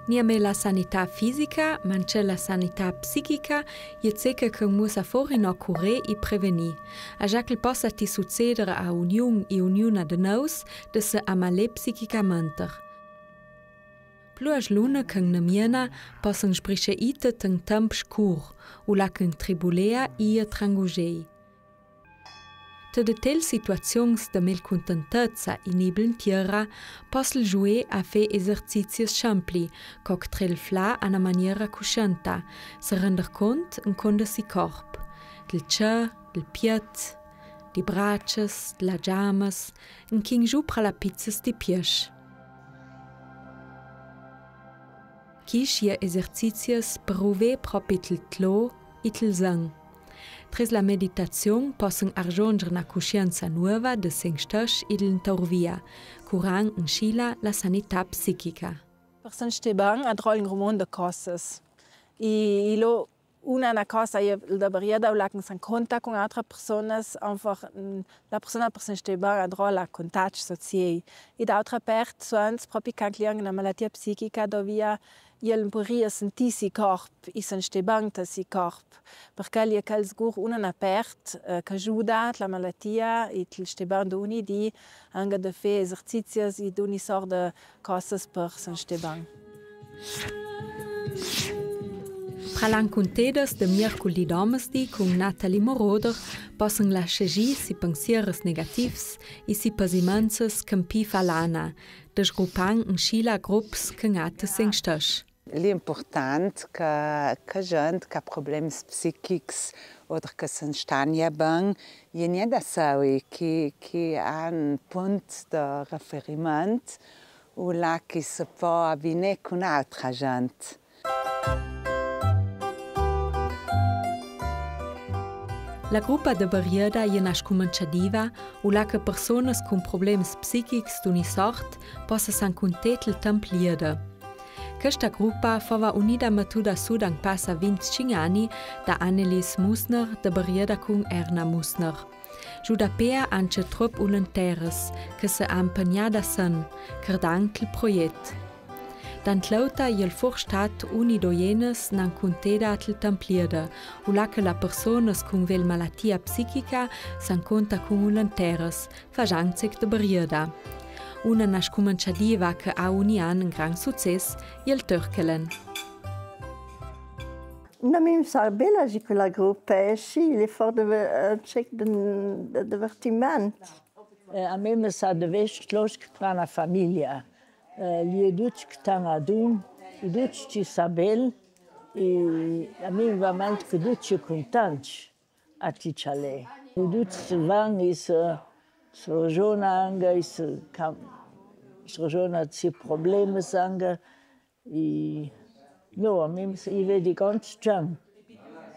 Niame la sanità fisica, ma anche la sanità psichica, je ceca che musa fuori no curre e prevenir. A già che possa ti succedere a uniuna de nous, de se amale psichicamente. Plus luna che nemiena possono sprisce ite ten temp scur, u la che tribulea e trangugei. Te de tel situazions de malcontentezza in ibeln tierra possel jouer a fe esercitius schampli, coc trel fla a una maniera cuscianta, se render cont en conde si corp. Del ce, del piet, di braces, la jamas, en king jou pra la pizzas di piesch. Kisch je esercitius prouve propi tel tlo e tel zang. Tras la meditazione possono argiungere una coscienza nuova de se stessi e dell'entorvia, curando in scila la sanità psichica. Persoane stebang a drol in romon de cosas. Ilo una cosa da barriera lagen san contact con altre personas, einfach la persona stebang a drol a contact social. E d'altra part soans proprio can cliang una malattia psichica dovia il poria sentir si corp e sen stebang ta si corp. Perché li cal sgur una apert che ajuda la malattia e il stebang d'uni di anche de fe esercitios e d'uni sort de cosas per sen stebang. Pralang contedas de miércoles domesti con Nathalie Moroder possono lasciare si pensieres negativs e si pasimenses campi falana, desgruppang in scila grupps che ngate seng stes. L'important que gente que ha problemas psíquicos ou que se estão bem, e não é da saúde que há ponto de referimento ou lá que se pode avinir com outra gente. La gruppa de barriera je nascumanciadiva u la che personas con problems psichics d'uni sort possa san contet il temp lieda. Questa gruppa fava unida matuda sudang passa 25 anni da Annelies Musner de barriera con Erna Musner. Giuda pea anche trop ulenteres che se ampegnada sen, cardanc il proiet. Dan tlauta il forstat unidojenes nan contedat il templieda, u la che la personas con vel malattia psichica san conta con ulenteres, fajanzec de barriera. Una nascumanciadiva che ha unian un gran succes il Turkelen. Non mi sa bella di quella gruppa, sì, il fort de divertiment. A me mi sa de vest los che tra una famiglia. Gli duci che stanno ad un, i duci ci sa bel, e a me va molto che duci contenti a ticciale. I duci vanno e si ragionano, si ragionano di problemi anche. No, a me si vede ganz già.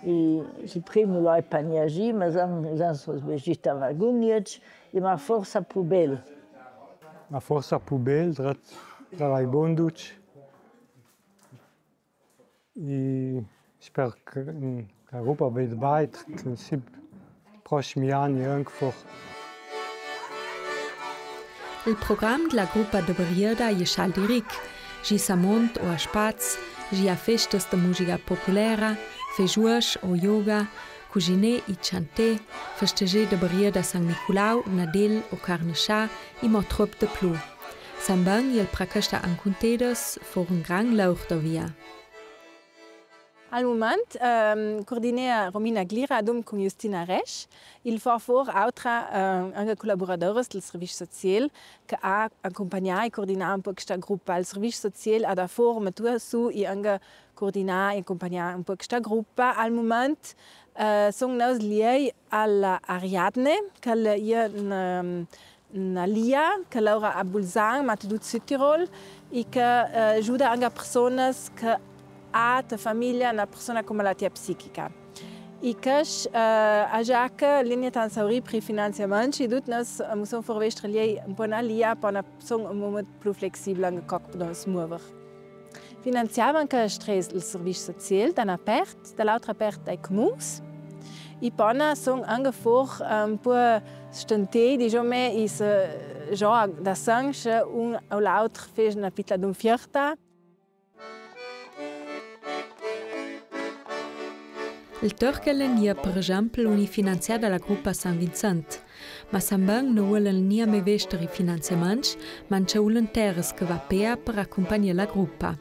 Si prima lo hai pagnagi, ma sono svegita vaguniec, e ma forse più bello. Ma forse più bello, tra i bonduci. E spero che l'Europa vada weiter, che nei prossimi anni anche for. Il programma della gruppa de barriera je schaldiric, gi samont o a spaz, gi a festes de musica popolera, fejuas o yoga, cuisiner e chanter, festejar de barriera San Nicolau, Nadel o Carneșa e mo trop de plu. Sambang il prakasta ancontedes for un gran lauch da via. Al moment coordinea Romina Glira adum con Justina Resch. Il fa for altra anche collaboradores del servizio social che ha accompagnato e coordinato un po' questa gruppa. Il servizio social ha da for matura su e anche coordinato e accompagnato un po' questa gruppa. Al moment sono noi lì alla Ariadne, che è una lia che lavora a Bolzano, ma tutto Südtirol, e che aiuta anche persone che hanno una famiglia, una persona con malattia psichica. E che ha già linea di sauri per i finanziamenti, e tutti noi possiamo fare un po' una lia per una persona un momento più flessibile anche per nos muovere. Finanziamo anche il servizio sociale da una parte, dall'altra parte dai comuni. E poi sono anche fuori un po' stentati, diciamo, già da sangue, un o l'altro fa una piccola d'un fierta. Il Törgelen è per esempio unifinanziata dalla gruppa San Vincent, ma Sambang non vuole né mai vestere i finanziamenti, ma c'è un terres che va per accompagnare la gruppa.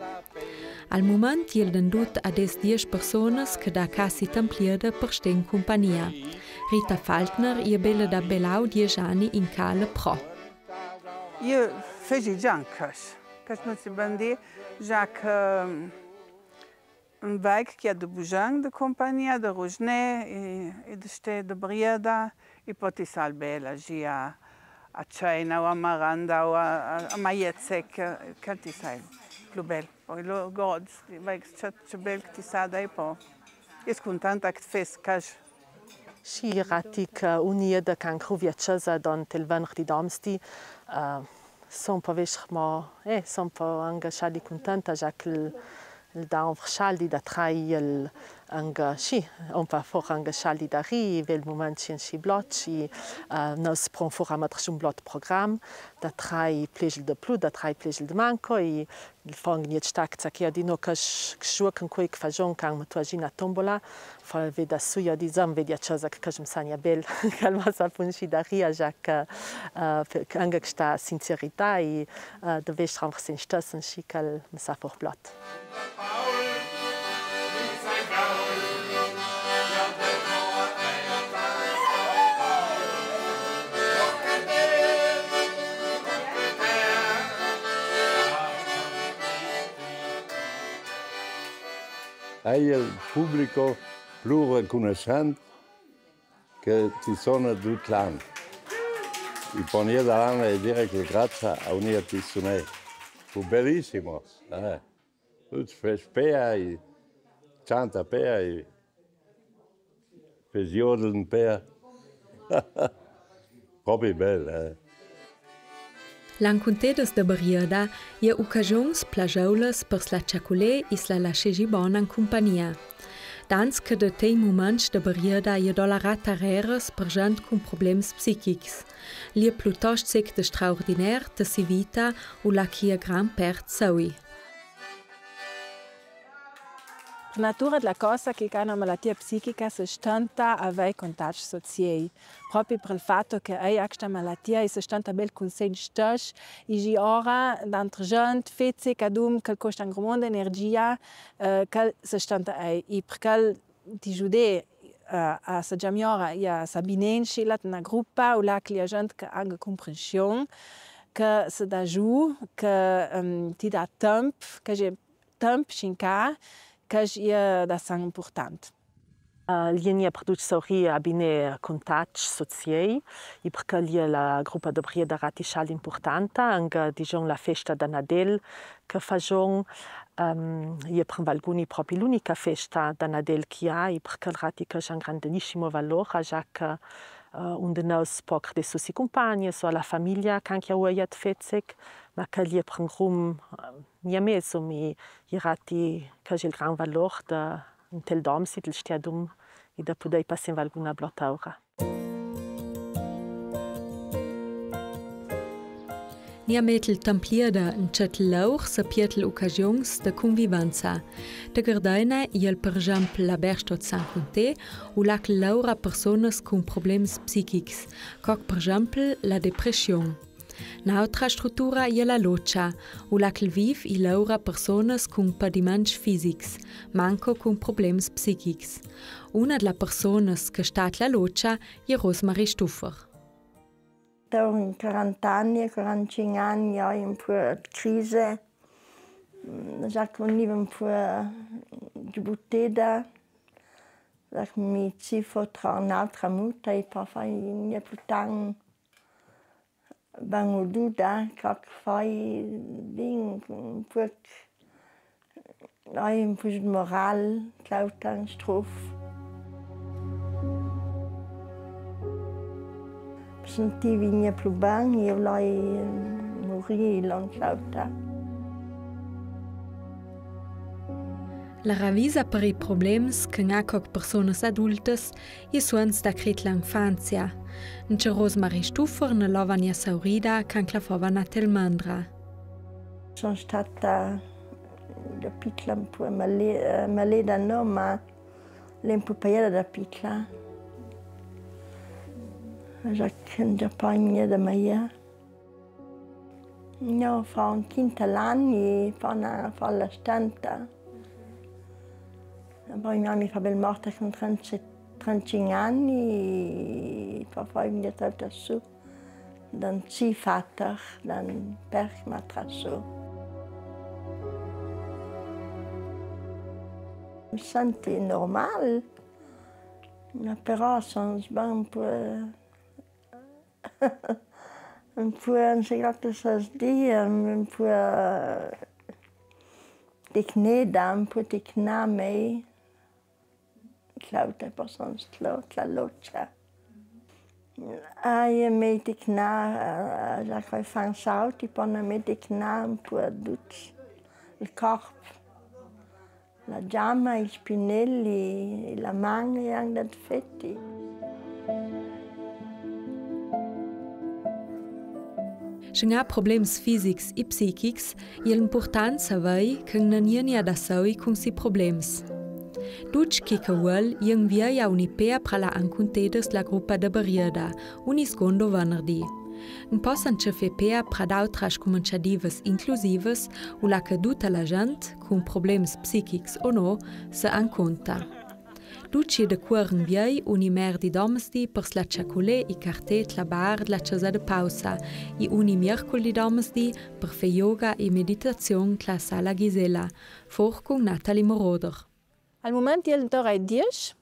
Al momento è vendut a 10 persone che da casi templiere per stare in compagnia. Rita Faltner è bella da belau 10 anni in Cale Pro. Io feci già che non si bandi, già che un wijk che ha de Bujang de compagnia, de Rojne e de Ste de Brieda, e poi sal bella gia a China o a Maranda o a Majezek, che ti sai più bello. Poi lo god, wijk c'è bel che ti sa dai po. E scontanta che fes cash. Și ratic unie de cancru viacesa don telvan di domsti son poveshmo son po angashali contenta ja que il da overshaldi da trai il angashi on pa for angashali da ri vel moment și blot și nos pron for amatr un blot program da trai plejel de plus da trai plejel de manco e il fong niet stak tsakia dino kash kshuak kan que fajon kan matuagina tombola fa veda suya di zam vedia chaza que kajem sania bel calma sa punchi da ria jak anga sta sincerita e de vest renversen stassen și cal sa for blot. Hai il pubblico più riconoscente che ci sono tutti l'anno. I ponieri dall'anno e dire che grazie a un'ia persone. Fu bellissimo. Tutti spea, canta per, jodeln per. Proprio bello. L'encontedes de Brieda è occasions plajaules per la ciaculé e la lascegi bon en compagnia. Dans que de tei moments de Brieda è dollarat rares per gent con problems psichics. Li è piuttosto sec de straordinaire de si vita o la chi è gran pert saui. Per natura della cosa che una malattia psichica si stenta a avere contatti sociali. Proprio per il fatto che questa malattia si stenta bel consegno stesso e ora d'altra gente fece che che costa una grande energia che si stenta e perché ti giude a sa giamiora e a Sabinenci la una gruppa o la che la gente che ha comprensione che si dà giù che ti dà tempo che c'è tempo cinca che è da sang importante. Linea produttori abine contatti sociali e perché la gruppa de Brieda ratischal importante anche diciamo la festa da Nadel che facciamo e per alcuni proprio l'unica festa da Nadel che ha e perché il ratica ha un grandissimo valore già che un de nos poc de susi compagni so la famiglia che anche uaiat fetzek ma che li per un rum niameso mi irati che il gran valore da un tel dom si del stiadum e da podei passare alguna blotaura. Nia metel templiada in cettel lauch sa pietel occasions de convivenza. De Gardaina iel per exemple la Berstot San Conté o lac laura personas con problems psichics, coc per exemple la depression. N'altra struttura iel la locha, o lac viv i laura personas con padiments fisics, manco con problems psichics. Una de las personas que stat la locha è Rosmarie Stuffer. In 40 anni, 45 anni, ho un po' di crisi. Già che veniva un po' di buttata, già che mi cifo tra un'altra muta e poi fai un po' tanto bangududa, che fai un po' di morale, lauter strofe. Sentivi mia più bene, io volevo morire l'antlauta. La ravisa per i problems che ha con personas adultas e suons da cret l'infanzia. Nce Rosmarie Stuffer ne lovania saurida can clafova na telmandra. Sono stata da piccola un po' maleda no, ma L'impupaiera da piccola. Già poi mi da Maia. No, fa un quinto anni, fa la stanta. Poi mia mamma fa bel morta con 35 anni, poi mi ha tolto su. Dan Ziehvater, dan Bergmatratso. Mi sento normale, ma però sono un po'... un po', non so cosa dire, un po' di kneda, un po' di kname. Ich glaube, das war sonst la luce. Io mi dicna, già che fanno salti, poi mi dicna un po' il corpo, la giamma, i spinelli, la mano e anche i fetti. Se ha problems fisics e psichics, è importante sapere che non è da soli con questi problemi. Duc che vuol invia un'ipea per la ancontedes la gruppa de Barrieda, un secondo venerdì. Non possono ci fare per altre cominciative inclusive o la che tutta la gente, con problemi psichici o no, se incontra. Duc de cuore via un merdi domesdi per la ciacolè e cartet la bar la casa de pausa e un mercoledì domesdi per fare yoga e meditazione la sala Gisela, for con Natalie Moroder. Al momento il tor è 10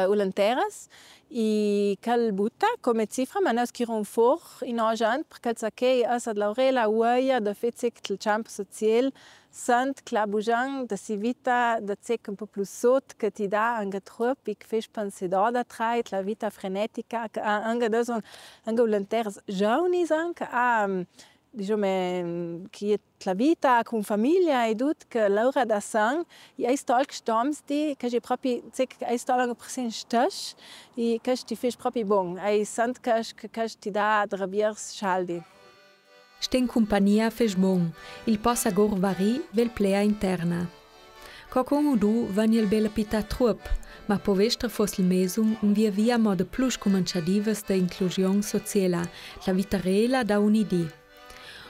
ulenteras e cal butta come cifra ma noi schiron for in agent perché sa che asa Laurela uia da fezek il campo social sant clabujan da si vita da zec un po' più sot che ti dà anche trop e che fes pensare da trait la vita frenetica anche da son anche ulenteras jaunis anche diciamo che la vita con famiglia e tutto che Laura da sang e è stato gestamsti che è proprio è stato anche presente stas e che ti fes proprio bon è sant che ti dà drabiers scaldi. Sta in compagnia fes bon, il passa gor vari vel plea interna. Cocon du vani il bella pita trup, ma po vestra fos il mesum un via modo plus cominciadives de inclusione sociale, la vita reala da unidi.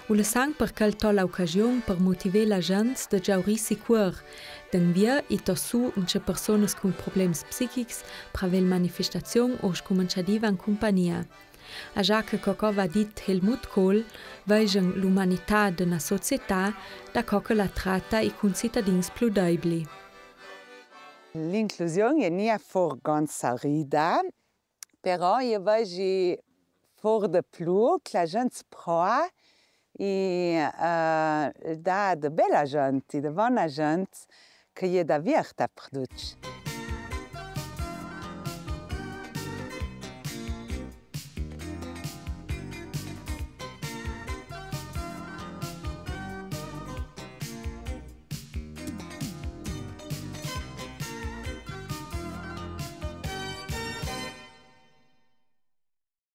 U le sang per quel tolla occasione per motiver la gente de giauri sicur, den via e tossu unce personas con problems psichics pravel manifestazione o cominciadiva in compagnia. A già che coco va dit Helmut Kohl, vegen l'umanità de na società da coco la tratta e con cittadins più deboli. L'inclusione non è for ganz rida, però io vedo for de più che la gente prova e da de bella gente, de buona gente che è da virta produce.